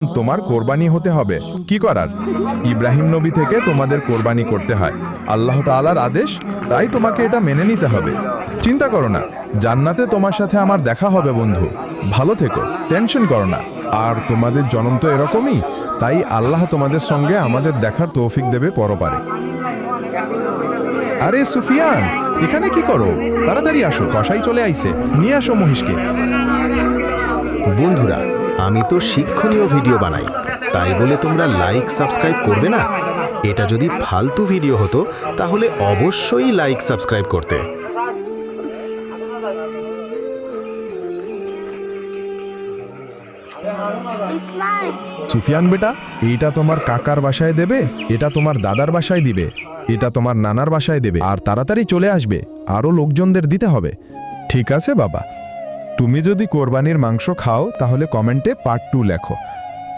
তোমার কোরবানি হতে হবে। কি করার? ইব্রাহিম নবী থেকে তোমাদের কোরবানি করতে হয়, আল্লাহ তাআলার আদেশ, তাই তোমাকে এটা মেনে নিতে হবে। চিন্তা করো না, জান্নাতে তোমার সাথে আমার দেখা হবে বন্ধু। ভালো থেকো, টেনশন করো না। আর তোমাদের জন্ম তো এরকমই, তাই আল্লাহ তোমাদের সঙ্গে আমাদের দেখার তৌফিক দেবে পরপারে। আরে সুফিয়ান, এখানে কি করো? তাড়াতাড়ি আসো, কসাই চলে আইছে, নিয়ে আসো মহিষকে। বন্ধুরা, আমি তো শিক্ষণীয় ভিডিও বানাই, তাই বলে তোমরা লাইক সাবস্ক্রাইব করবে না? এটা যদি ফালতু ভিডিও হতো তাহলে অবশ্যই লাইক সাবস্ক্রাইব করতে। সুফিয়ান বেটা, এইটা তোমার কাকার বাসায় দেবে, এটা তোমার দাদার বাসায় দিবে, এটা তোমার নানার বাসায় দেবে, আর তাড়াতাড়ি চলে আসবে, আরও লোকজনদের দিতে হবে। ঠিক আছে বাবা, তুমি যদি কোরবানির মাংস খাও তাহলে কমেন্টে পার্ট 2 লেখো।